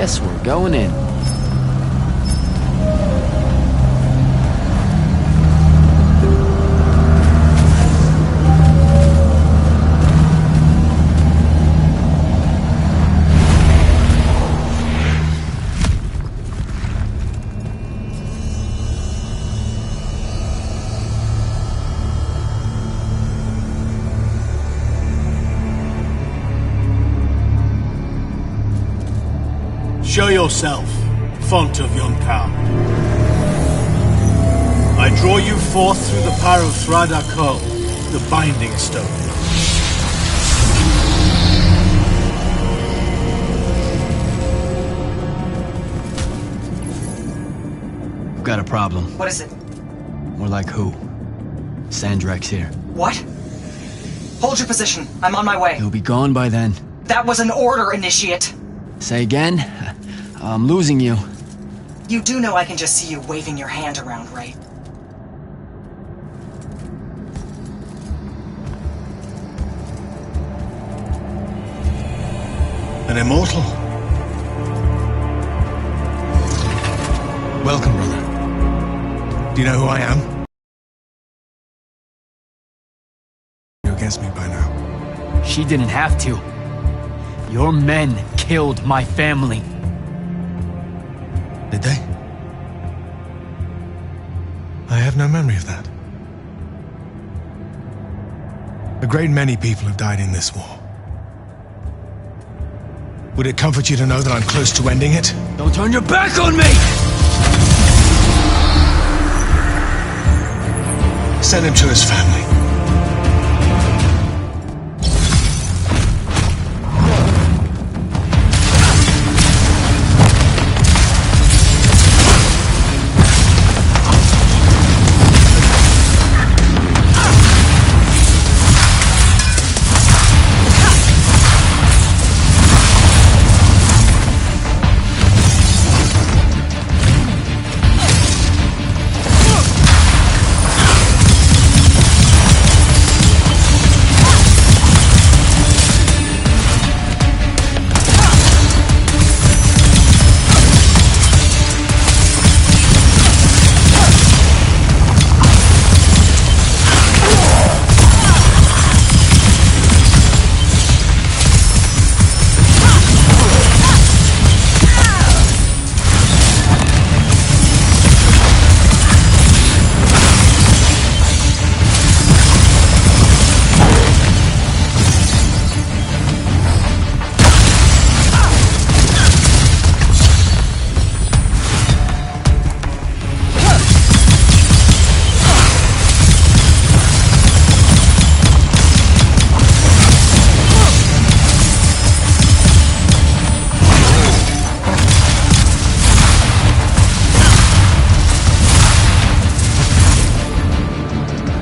Guess we're going in. Show yourself, font of Yonkan. I draw you forth through the power of Thraida Kol, the Binding Stone. We've got a problem. What is it? More like who? Sandrek's here. What? Hold your position. I'm on my way. He'll be gone by then. That was an order, Initiate. Say again? I'm losing you. You do know I can just see you waving your hand around, right? An immortal? Welcome, brother. Do you know who I am? You're against me by now. She didn't have to. Your men killed my family. Did they? I have no memory of that. A great many people have died in this war. Would it comfort you to know that I'm close to ending it? Don't turn your back on me! Send him to his family.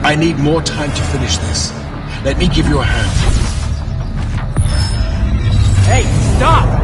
I need more time to finish this. Let me give you a hand. Hey, stop!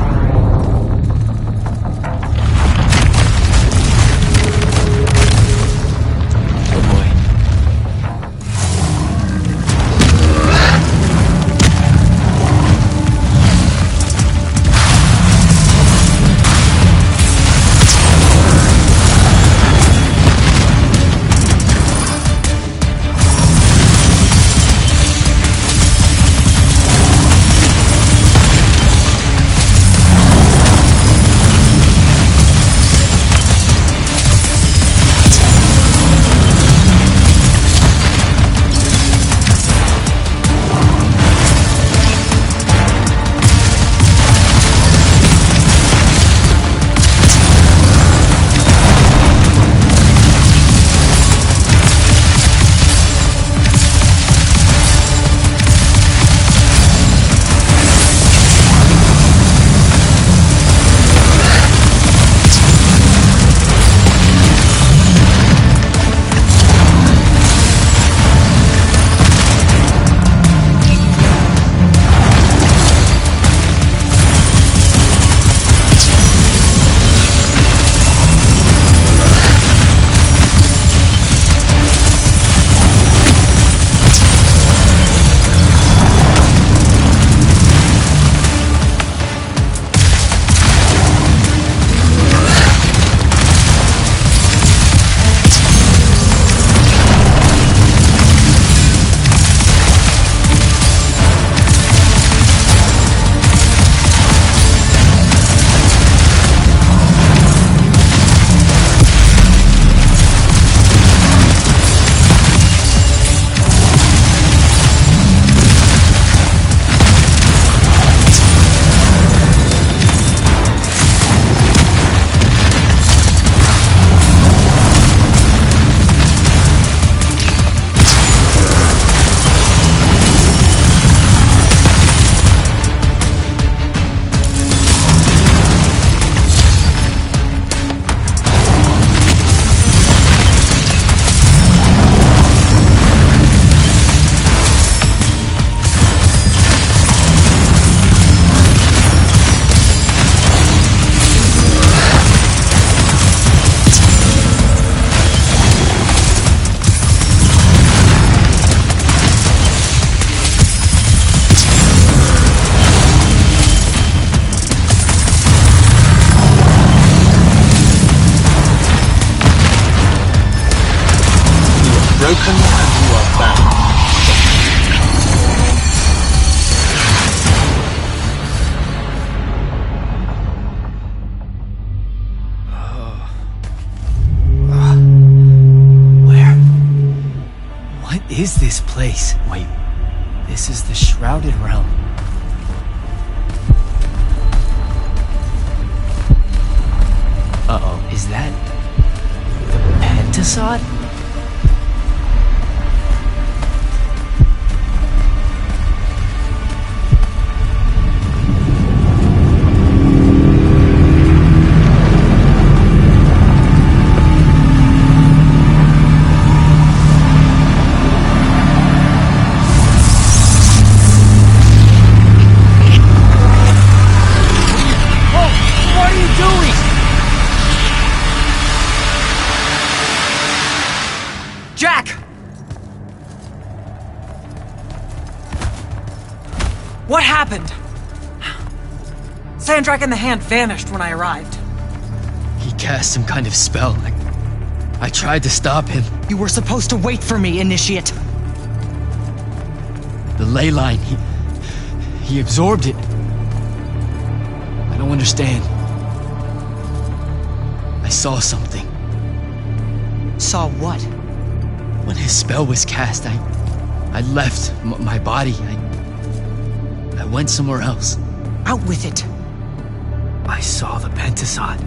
is this place? Wait, this is the Shrouded Realm. Uh-oh, is that the Pentasod? Jack! What happened? Sandrak and the Hand vanished when I arrived. He cast some kind of spell. I tried to stop him. You were supposed to wait for me, Initiate. The ley line, he absorbed it. I don't understand. I saw something. Saw what? When his spell was cast, I left my body. I went somewhere else. Out with it. I saw the Pentasod.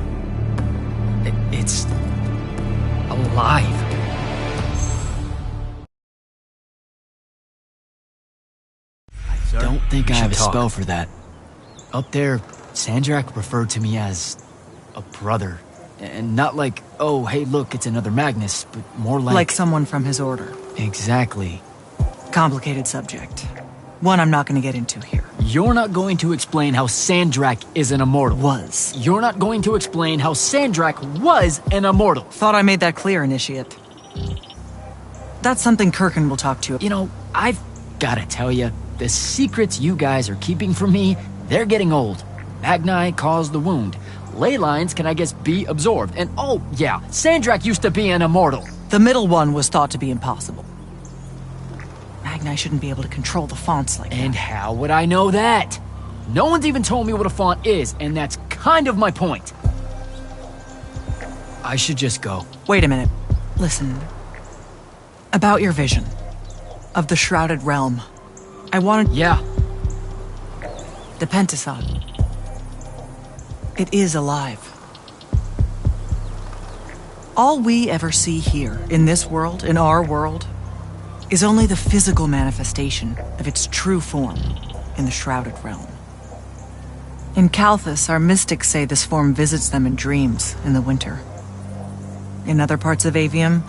It's alive. I don't think I have a spell for that. Up there, Sandrak referred to me as a brother. And not like, oh, hey, look, it's another Magnus, but more like... Like someone from his order. Exactly. Complicated subject. One I'm not going to get into here. You're not going to explain how Sandrak is an immortal. Was. You're not going to explain how Sandrak was an immortal. Thought I made that clear, Initiate. That's something Kirkin will talk to you. You know, I've gotta tell you, the secrets you guys are keeping from me, they're getting old. Magni caused the wound. Ley lines can, I guess, be absorbed. And oh, yeah, Sandrak used to be an immortal. The middle one was thought to be impossible. Magni shouldn't be able to control the fonts like that. And how would I know that? No one's even told me what a font is, and that's kind of my point. I should just go. Wait a minute. Listen. About your vision of the Shrouded Realm. I wanted... Yeah. The Pentasod. It is alive. All we ever see here, in this world, in our world, is only the physical manifestation of its true form in the Shrouded Realm. In Kalthus, our mystics say this form visits them in dreams in the winter. In other parts of Avium,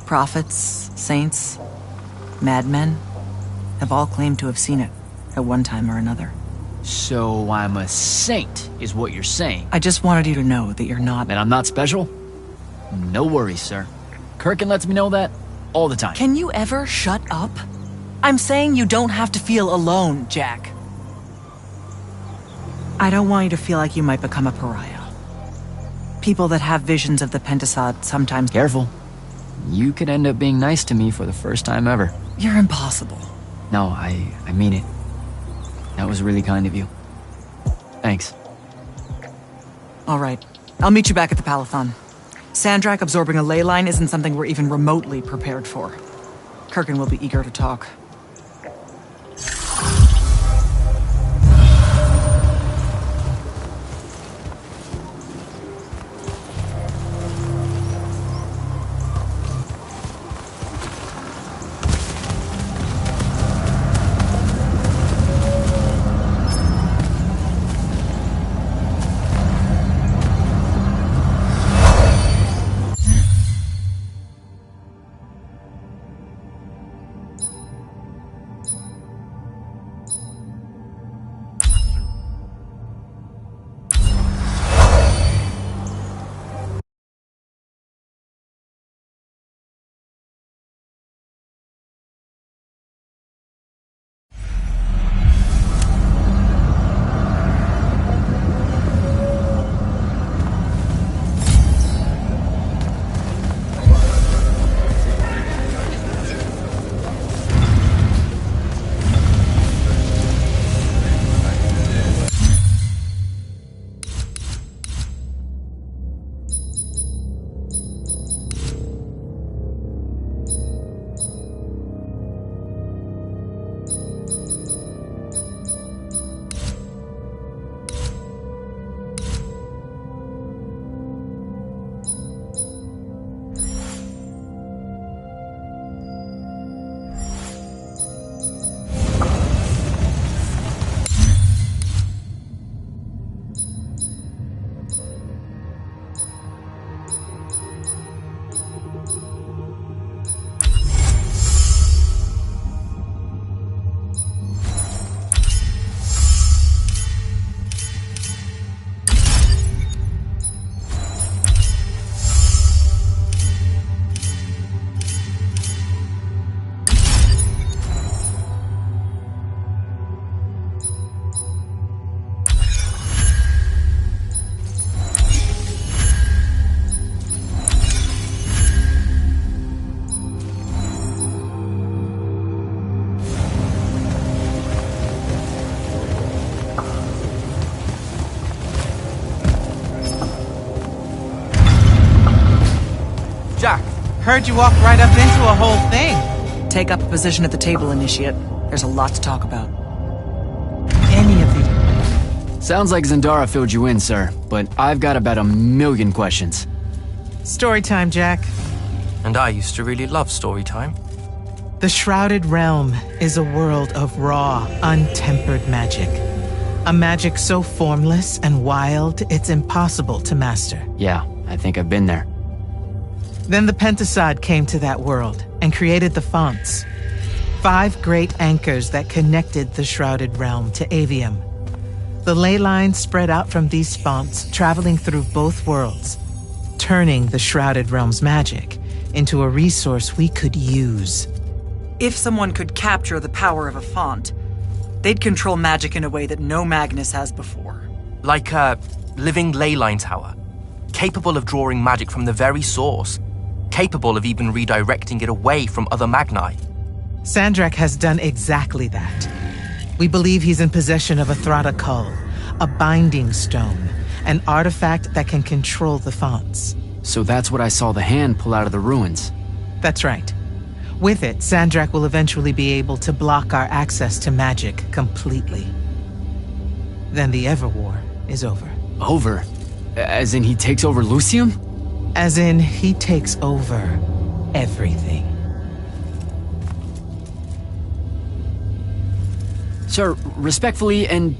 prophets, saints, madmen have all claimed to have seen it at one time or another. So I'm a saint, is what you're saying. I just wanted you to know that you're not... And I'm not special? No worries, sir. Kirkin lets me know that all the time. Can you ever shut up? I'm saying you don't have to feel alone, Jack. I don't want you to feel like you might become a pariah. People that have visions of the Pentasod sometimes... Careful. You could end up being nice to me for the first time ever. You're impossible. No, I mean it. That was really kind of you. Thanks. All right. I'll meet you back at the Palathon. Sandrak absorbing a ley line isn't something we're even remotely prepared for. Kirkin will be eager to talk. Heard you walked right up into a whole thing. Take up a position at the table, Initiate. There's a lot to talk about. Any of you. Sounds like Zendara filled you in, sir, but I've got about 1,000,000 questions. Story time, Jack. And I used to really love story time. The Shrouded Realm is a world of raw, untempered magic. A magic so formless and wild, it's impossible to master. Yeah, I think I've been there. Then the Pentasod came to that world and created the Fonts. 5 great anchors that connected the Shrouded Realm to Avium. The ley lines spread out from these fonts, traveling through both worlds, turning the Shrouded Realm's magic into a resource we could use. If someone could capture the power of a font, they'd control magic in a way that no Magnus has before. Like a living leyline tower, capable of drawing magic from the very source, capable of even redirecting it away from other Magni. Sandrak has done exactly that. We believe he's in possession of a Thrada Cull, a binding stone, an artifact that can control the fonts. So that's what I saw the hand pull out of the ruins. That's right. With it, Sandrak will eventually be able to block our access to magic completely. Then the Everwar is over. Over? As in he takes over Lucium? As in, he takes over everything. Sir, respectfully and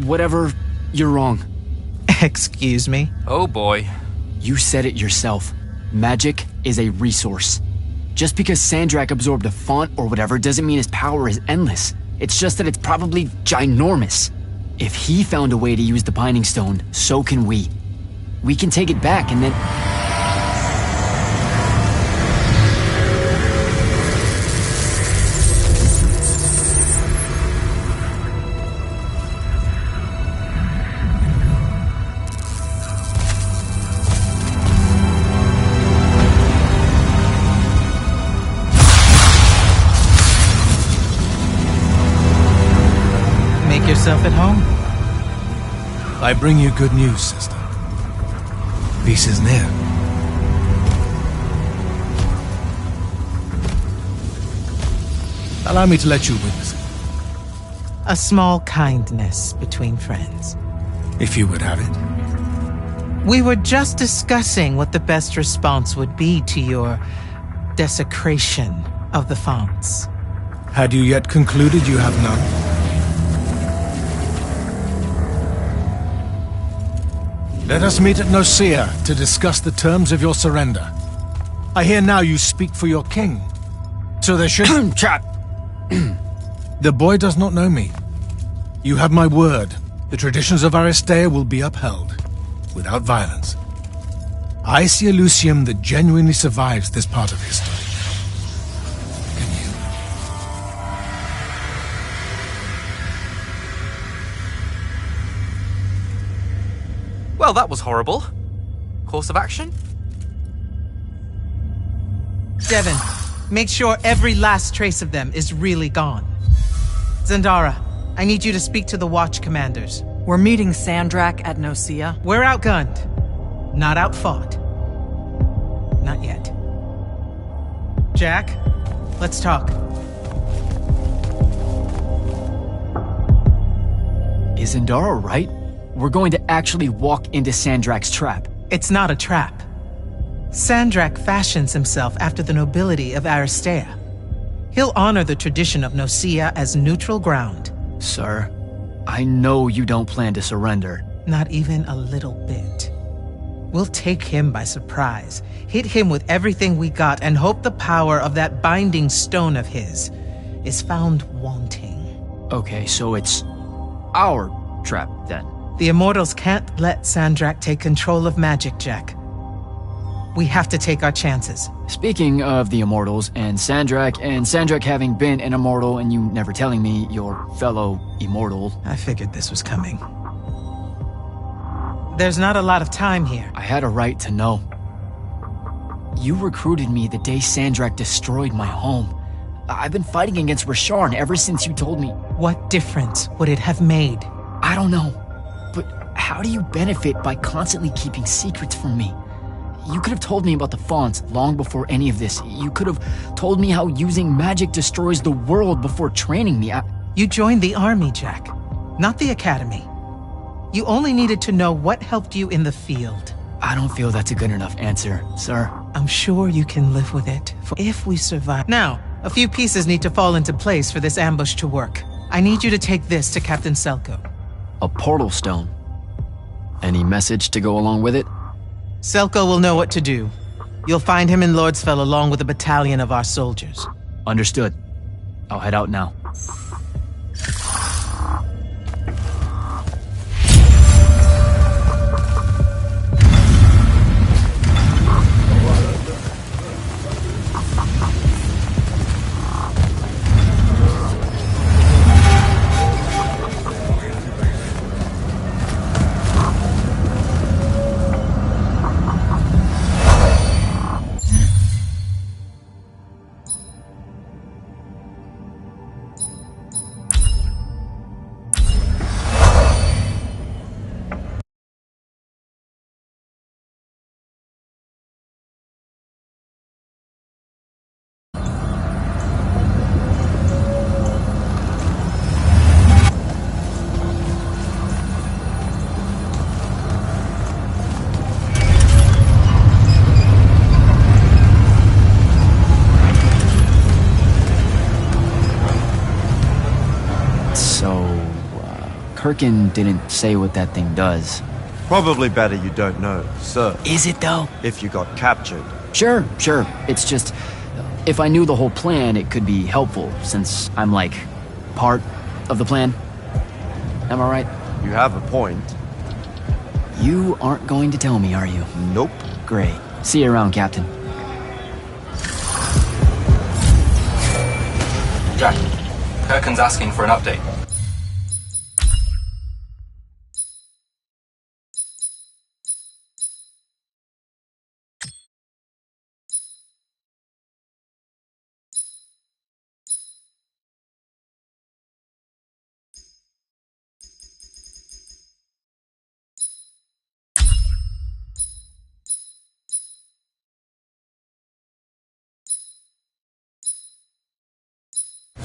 whatever, you're wrong. Excuse me? Oh boy. You said it yourself. Magic is a resource. Just because Sandrak absorbed a font or whatever doesn't mean his power is endless. It's just that it's probably ginormous. If he found a way to use the Binding Stone, so can we. We can take it back and then... Make yourself at home. I bring you good news, sister. Peace is near. Allow me to let you witness it, A small kindness between friends. if you would have it. We were just discussing what the best response would be to your desecration of the fonts. Had you yet concluded you have none? Let us meet at Nicaea to discuss the terms of your surrender. I hear now you speak for your king. So there should... Trap! The boy does not know me. You have my word. The traditions of Aristea will be upheld, without violence. I see a Lucium that genuinely survives this part of history. Can you? Well, that was horrible. Course of action? Devin, make sure every last trace of them is really gone. Zendara, I need you to speak to the Watch commanders. We're meeting Sandrak at Nicaea. We're outgunned, not outfought. Not yet. Jack, let's talk. Is Zendara right? We're going to actually walk into Sandrak's trap. It's not a trap. Sandrak fashions himself after the nobility of Aristea. He'll honor the tradition of Nicaea as neutral ground. Sir, I know you don't plan to surrender. Not even a little bit. We'll take him by surprise, hit him with everything we got, and hope the power of that binding stone of his is found wanting. Okay, so it's our trap then. The Immortals can't let Sandrak take control of magic, Jack. We have to take our chances. Speaking of the Immortals and Sandrak having been an Immortal and you never telling me your fellow Immortal. I figured this was coming. There's not a lot of time here. I had a right to know. You recruited me the day Sandrak destroyed my home. I've been fighting against Rasharn ever since you told me. What difference would it have made? I don't know, but how do you benefit by constantly keeping secrets from me? You could have told me about the fonts long before any of this. You could have told me how using magic destroys the world before training me. You joined the army, Jack, not the academy. You only needed to know what helped you in the field. I don't feel that's a good enough answer, sir. I'm sure you can live with it if we survive. Now, a few pieces need to fall into place for this ambush to work. I need you to take this to Captain Selko. A portal stone. Any message to go along with it? Selko will know what to do. You'll find him in Lordsfell along with a battalion of our soldiers. Understood. I'll head out now. Kirkin didn't say what that thing does. Probably better you don't know, sir. Is it though? If you got captured. Sure. It's just, if I knew the whole plan, it could be helpful, since I'm like, part of the plan. Am I right? You have a point. You aren't going to tell me, are you? Nope. Great. See you around, Captain. Jack, Kirkin's asking for an update.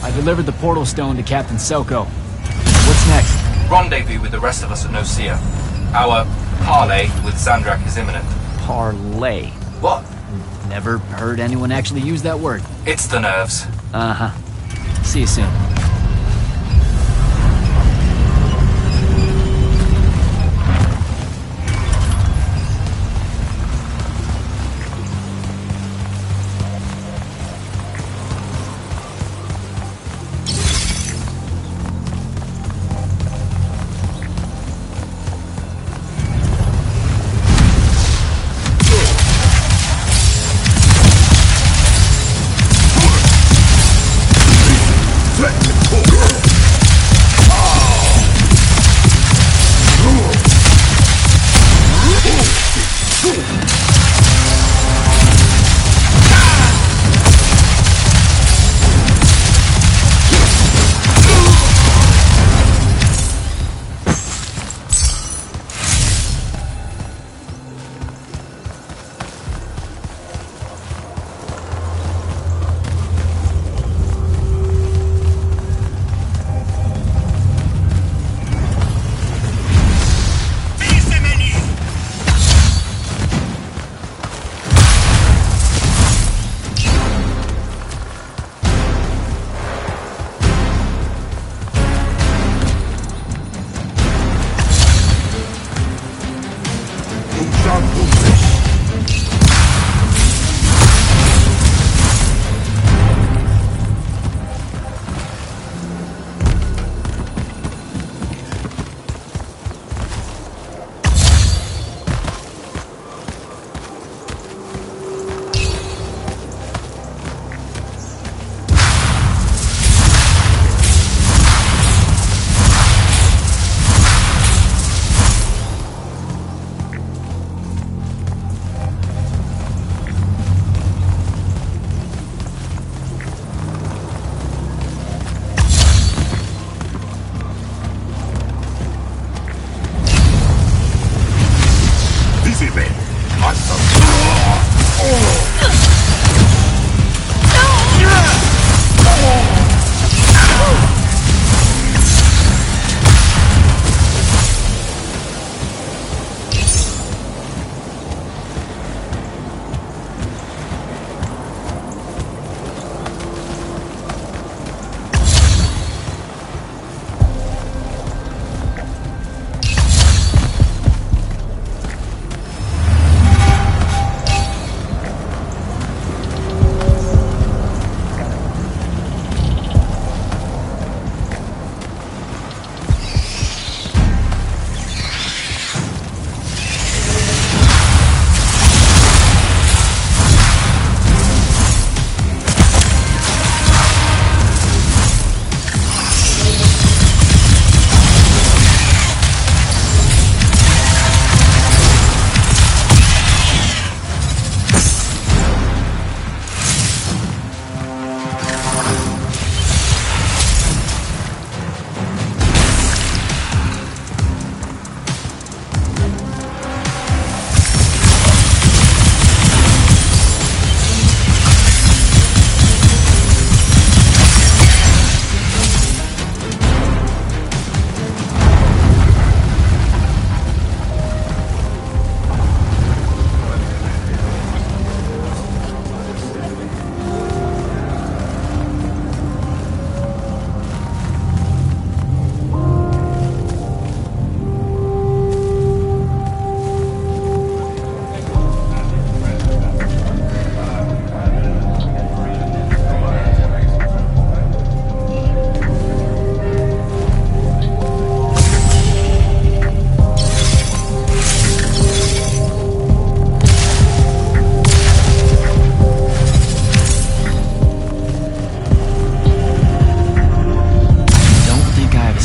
I delivered the portal stone to Captain Selko. What's next? Rendezvous with the rest of us at Nocia. Our parley with Sandrak is imminent. Parlay. What? Never heard anyone actually use that word. It's the nerves. Uh-huh. See you soon.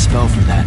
spell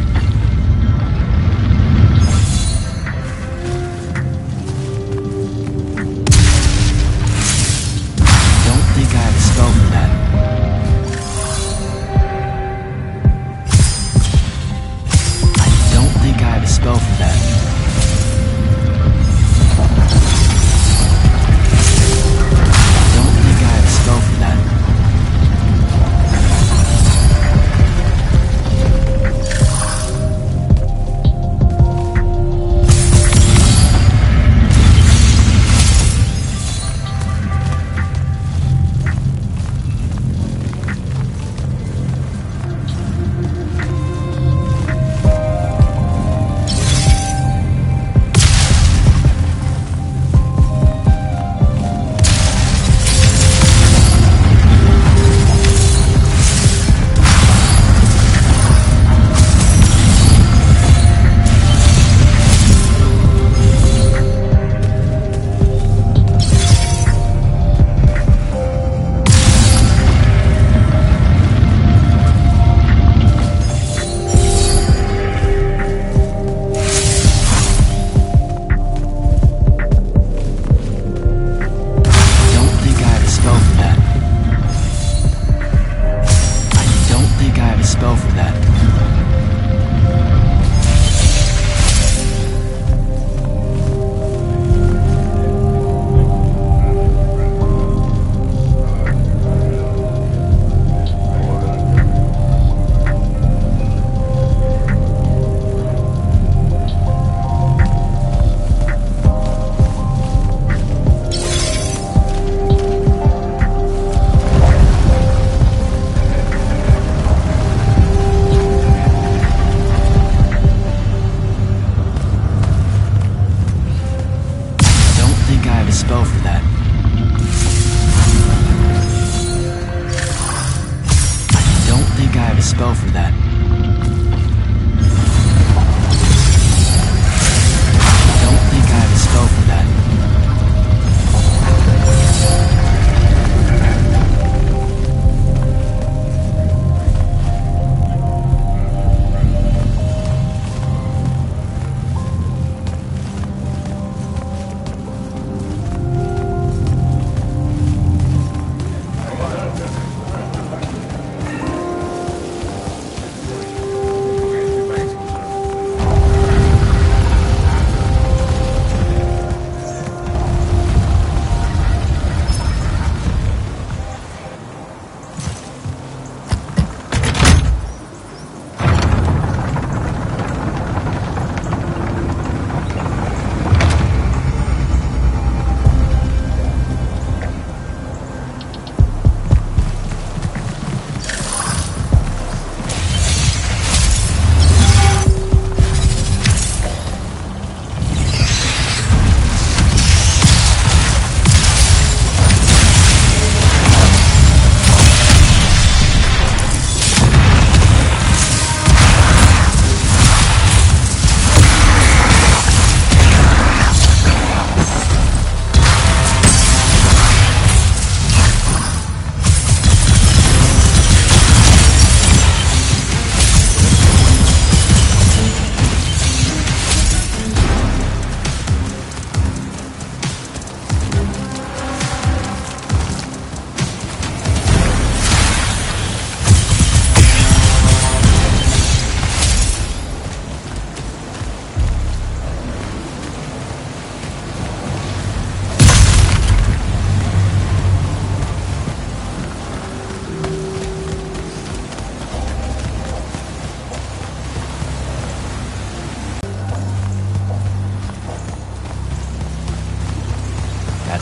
for that. I don't think I have a spell for that.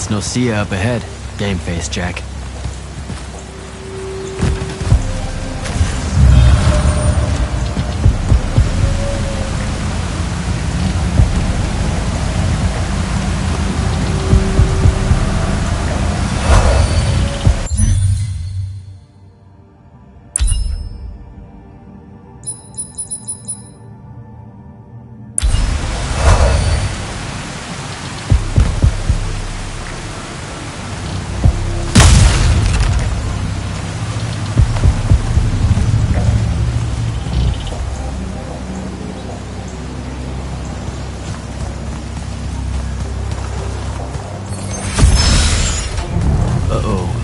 That's Nocia up ahead. Game face, Jack. Uh-oh.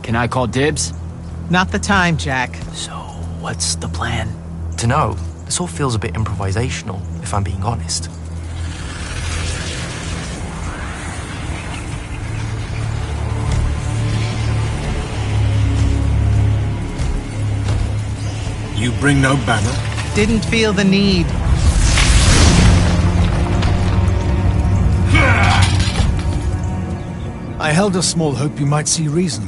Can I call dibs? Not the time, Jack. So, what's the plan? Dunno, this all feels a bit improvisational, if I'm being honest. You bring no banner? Didn't feel the need. I held a small hope you might see reason.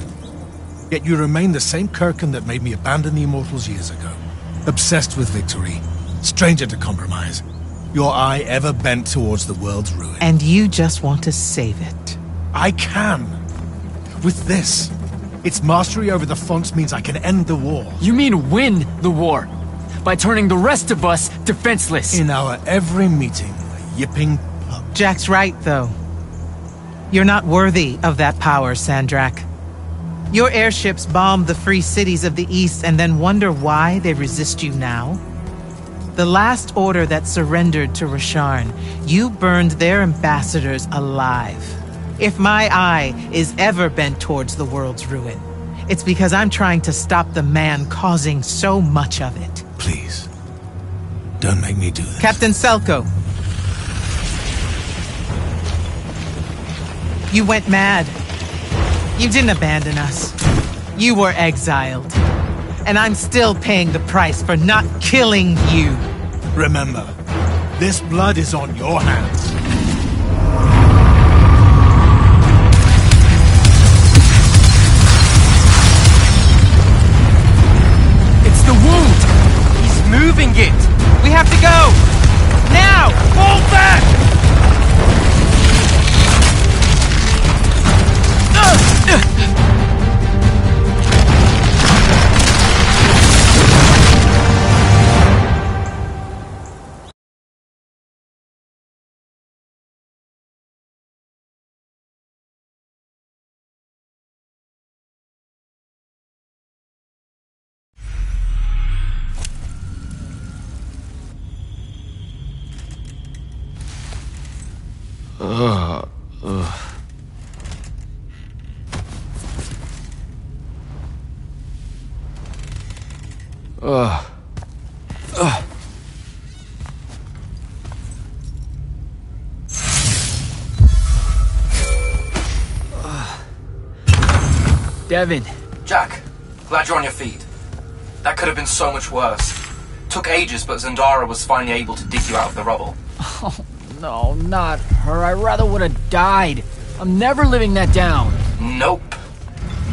Yet you remain the same Kirkin that made me abandon the Immortals years ago. Obsessed with victory, stranger to compromise. Your eye ever bent towards the world's ruin. And you just want to save it. I can. With this. Its mastery over the fonts means I can end the war. You mean win the war? By turning the rest of us defenseless? In our every meeting, a yipping pup. Jack's right, though. You're not worthy of that power, Sandrak. Your airships bomb the free cities of the East and then wonder why they resist you now? The last order that surrendered to Rasharn, you burned their ambassadors alive. If my eye is ever bent towards the world's ruin, it's because I'm trying to stop the man causing so much of it. Please, don't make me do this. Captain Selko. You went mad. You didn't abandon us. You were exiled. And I'm still paying the price for not killing you. Remember, this blood is on your hands. It's the wound! He's moving it! We have to go! Now! Fall back! Devin. Jack, glad you're on your feet. That could have been so much worse. Took ages, but Zendara was finally able to dig you out of the rubble. Oh, no, not her. I rather would have died. I'm never living that down. Nope.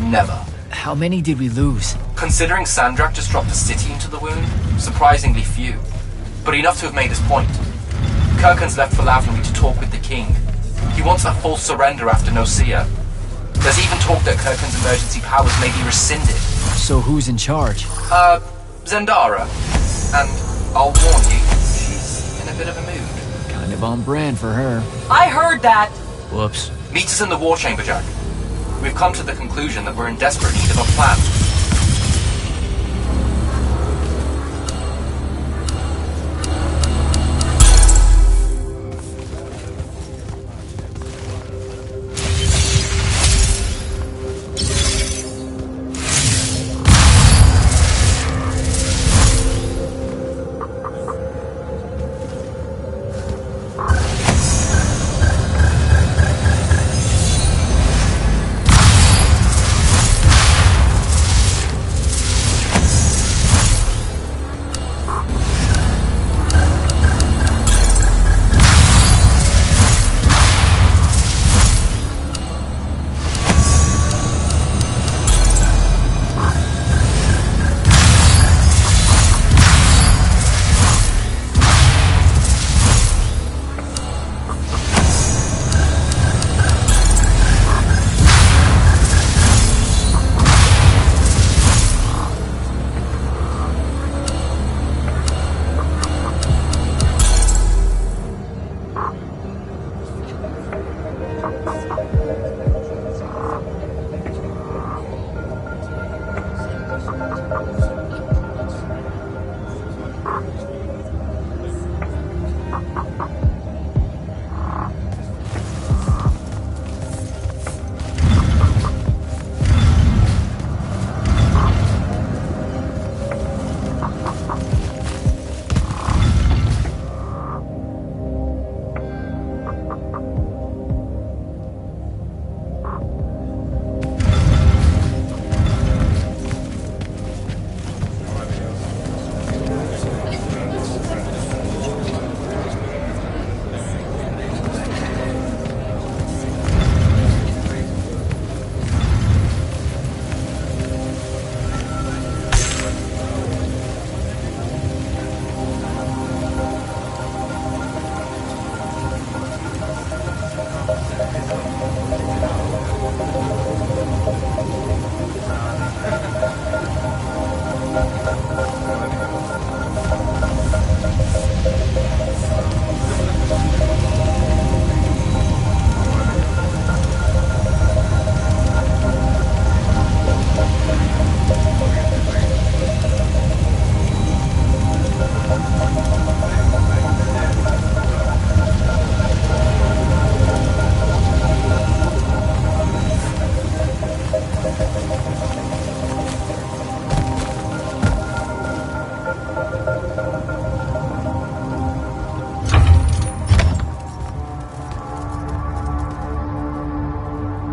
Never. How many did we lose? Considering Sandrak just dropped a city into the wound, surprisingly few. But enough to have made his point. Kirkan's left for Lavnery to talk with the king. He wants a full surrender after Nocia. There's even talk that Kirkan's emergency powers may be rescinded. So who's in charge? Zendara. And I'll warn you, she's in a bit of a mood. Kind of on brand for her. I heard that! Whoops. Meet us in the war chamber, Jack. We've come to the conclusion that we're in desperate need of a plan.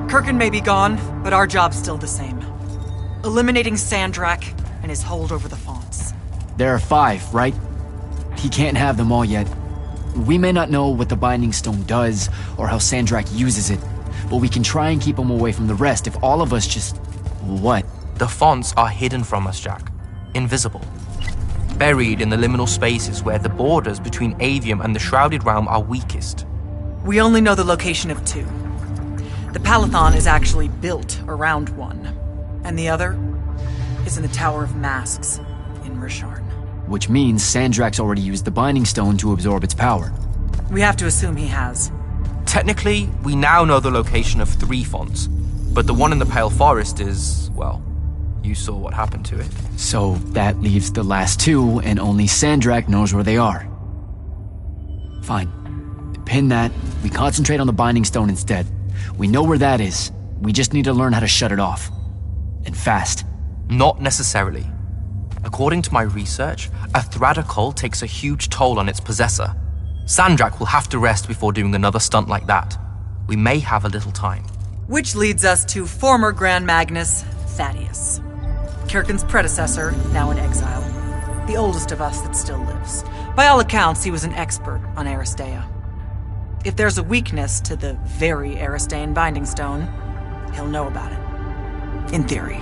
Kirkan may be gone, but our job's still the same. Eliminating Sandrak and his hold over the fonts. There are 5, right? He can't have them all yet. We may not know what the Binding Stone does, or how Sandrak uses it, but we can try and keep him away from the rest if all of us just... What? The fonts are hidden from us, Jack. Invisible. Buried in the liminal spaces where the borders between Avium and the Shrouded Realm are weakest. We only know the location of 2. The Palathon is actually built around one, and the other is in the Tower of Masks in Risharn. Which means Sandrak's already used the Binding Stone to absorb its power. We have to assume he has. Technically, we now know the location of 3 fonts, but the one in the Pale Forest is, well, you saw what happened to it. So that leaves the last 2, and only Sandrak knows where they are. Fine. pin that. We concentrate on the Binding Stone instead. We know where that is. We just need to learn how to shut it off. And fast. Not necessarily. According to my research, a Thradakol takes a huge toll on its possessor. Sandrak will have to rest before doing another stunt like that. We may have a little time. Which leads us to former Grand Magnus, Thaddeus. Kirkin's predecessor, now in exile. The oldest of us that still lives. By all accounts, he was an expert on Aristea. If there's a weakness to the very Aristean Binding Stone, he'll know about it. In theory.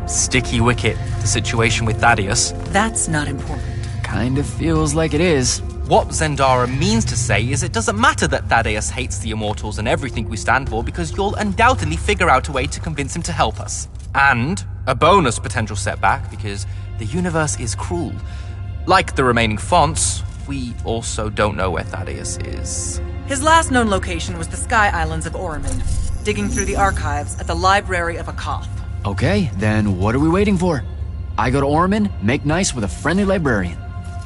Sticky wicket, the situation with Thaddeus. That's not important. Kind of feels like it is. What Zendara means to say is it doesn't matter that Thaddeus hates the Immortals and everything we stand for, because you'll undoubtedly figure out a way to convince him to help us. And a bonus potential setback, because the universe is cruel. Like the remaining fonts, we also don't know where Thaddeus is. His last known location was the Sky Islands of Oriman, digging through the archives at the Library of Akoth. Okay, then what are we waiting for? I go to Orman, make nice with a friendly librarian.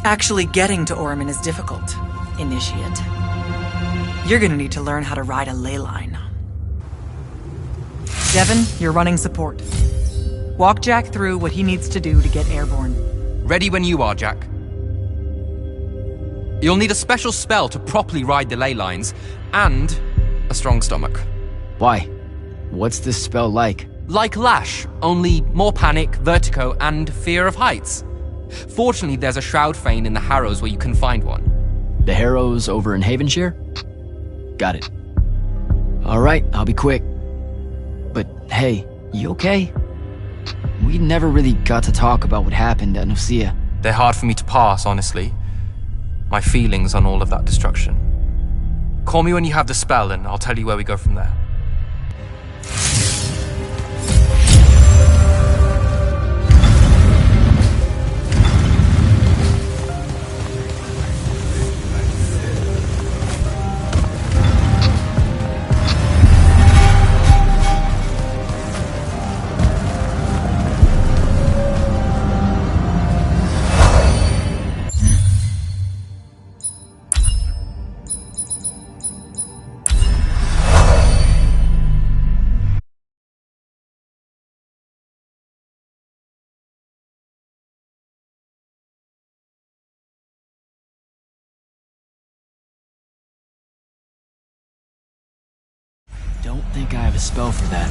Actually getting to Oriman is difficult, Initiate. You're gonna need to learn how to ride a ley line. Devon, you're running support. Walk Jack through what he needs to do to get airborne. Ready when you are, Jack. You'll need a special spell to properly ride the ley lines, and a strong stomach. Why? What's this spell like? Like Lash, only more panic, vertigo, and fear of heights. Fortunately, there's a Shroud Fane in the Harrows where you can find one. The Harrows over in Havenshire? Got it. Alright, I'll be quick. But hey, you okay? We never really got to talk about what happened at Nicaea. They're hard for me to pass, honestly. My feelings on all of that destruction. Call me when you have the spell and I'll tell you where we go from there. Don't think I have a spell for that.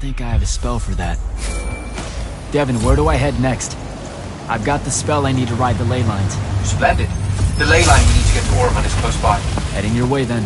think I have a spell for that. Devin, where do I head next? I've got the spell I need to ride the ley lines. Splendid. The ley line we need to get to Oromon is close by. Heading your way then.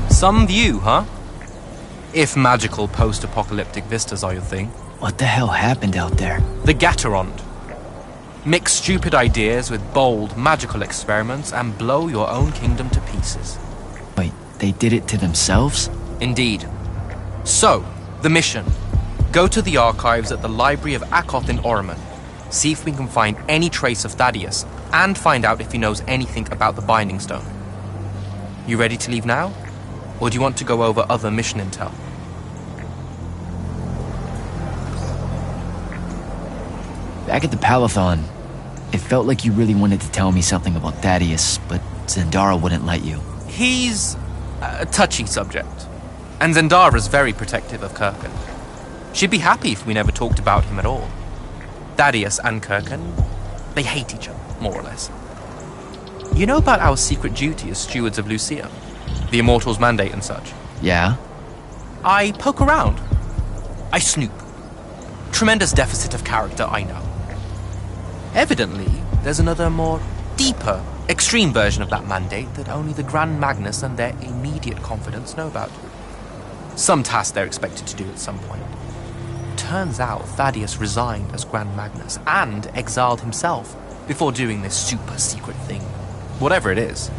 Some view, huh? If magical post-apocalyptic vistas are your thing. What the hell happened out there? The Gatorond. Mix stupid ideas with bold, magical experiments and blow your own kingdom to pieces. Wait, they did it to themselves? Indeed. So, the mission. Go to the archives at the Library of Akoth in Oromon. See if we can find any trace of Thaddeus, and find out if he knows anything about the Binding Stone. You ready to leave now? Or do you want to go over other mission intel? Back at the Palathon, it felt like you really wanted to tell me something about Thaddeus, but Zendara wouldn't let you. He's a touchy subject. And Zendara's very protective of Kirkan. She'd be happy if we never talked about him at all. Thaddeus and Kirkan, they hate each other, more or less. You know about our secret duty as stewards of Lucia? The Immortals' mandate and such? Yeah? I poke around. I snoop. Tremendous deficit of character, I know. Evidently, there's another more deeper, extreme version of that mandate that only the Grand Magnus and their immediate confidants know about. Some task they're expected to do at some point. Turns out Thaddeus resigned as Grand Magnus and exiled himself before doing this super secret thing. Whatever it is.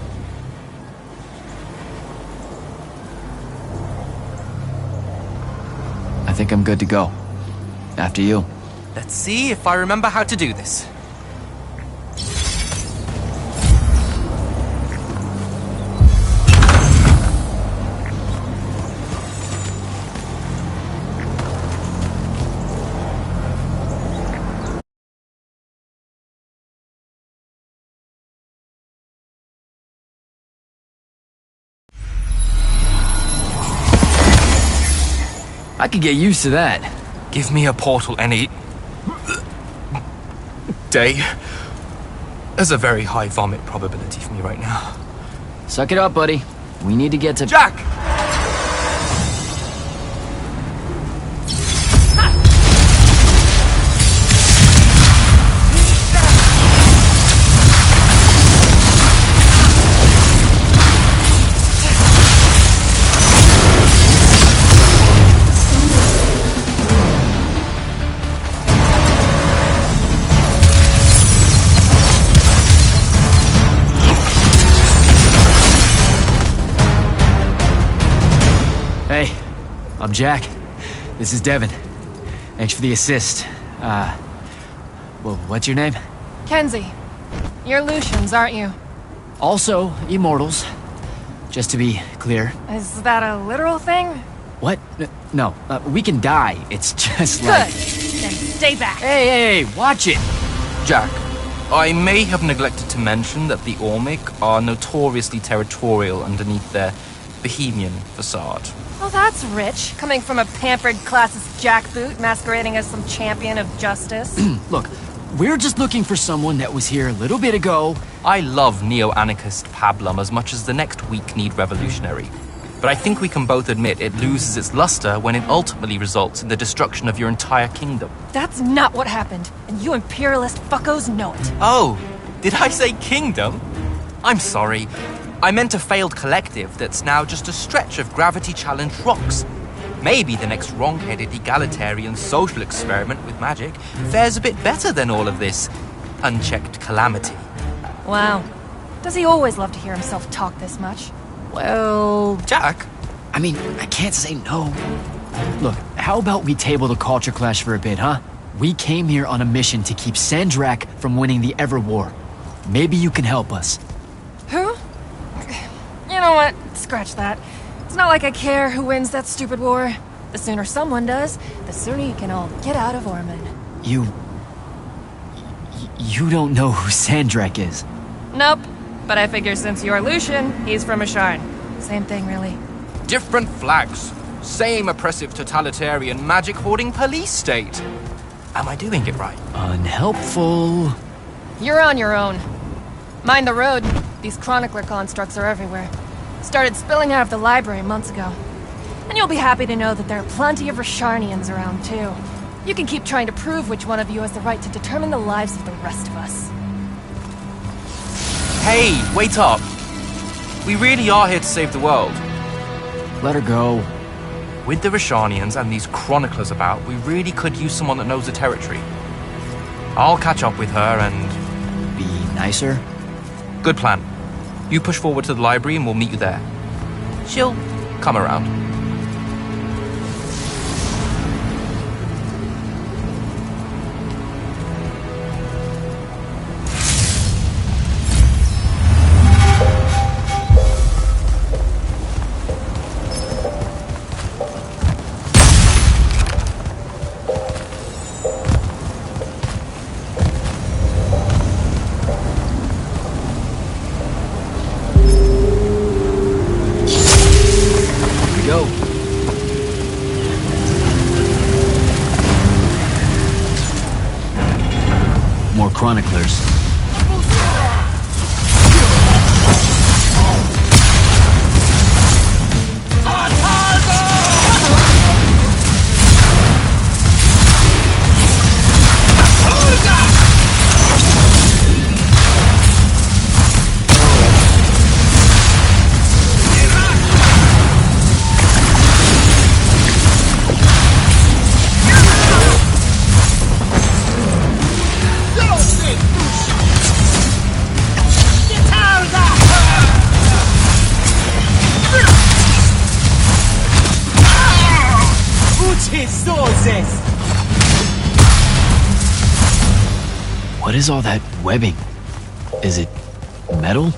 I think I'm good to go. After you. Let's see if I remember how to do this. I could get used to that. Give me a portal any day. There's a very high vomit probability for me right now. Suck it up, buddy. We need to get to... Jack! Hey, I'm Jack. This is Devin. Thanks for the assist. Well, what's your name? Kenzie. You're Lucians, aren't you? Also, Immortals. Just to be clear. Is that a literal thing? What? No, we can die. It's just Good. like... Then stay back. Hey, watch it! Jack, I may have neglected to mention that the Ormic are notoriously territorial underneath their Bohemian facade. Well, that's rich, coming from a pampered classist jackboot masquerading as some champion of justice. Look, we're just looking for someone that was here a little bit ago. I love neo-anarchist pablum as much as the next weak-kneed revolutionary. But I think we can both admit it loses its luster when it ultimately results in the destruction of your entire kingdom. That's not what happened, and you imperialist fuckos know it. Oh, did I say kingdom? I'm sorry. I meant a failed collective that's now just a stretch of gravity-challenged rocks. Maybe the next wrong-headed egalitarian social experiment with magic fares a bit better than all of this unchecked calamity. Wow. Does he always love to hear himself talk this much? Well, Jack? I mean, I can't say no. Look, how about we table the culture clash for a bit, huh? We came here on a mission to keep Sandrak from winning the Ever War. Maybe you can help us. Who? You know what? Scratch that. It's not like I care who wins that stupid war. The sooner someone does, the sooner you can all get out of Ormond. You don't know who Sandrak is. Nope. But I figure since you're Lucian, he's from Asharn. Same thing, really. Different flags. Same oppressive totalitarian magic-hoarding police state. Am I doing it right? Unhelpful. You're on your own. Mind the road. These chronicler constructs are everywhere. Started spilling out of the library months ago. And you'll be happy to know that there are plenty of Rasharnians around, too. You can keep trying to prove which one of you has the right to determine the lives of the rest of us. Hey, wait up. We really are here to save the world. Let her go. With the Rasharnians and these chroniclers about, we really could use someone that knows the territory. I'll catch up with her and... Be nicer? Good plan. You push forward to the library and we'll meet you there. She'll come around. More chroniclers. What is all that webbing? Is it metal?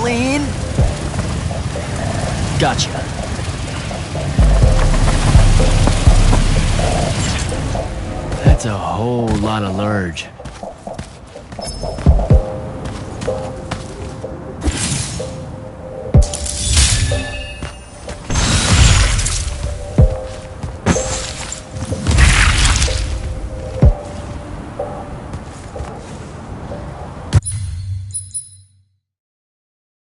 Lean. Gotcha. That's a whole lot of lurge.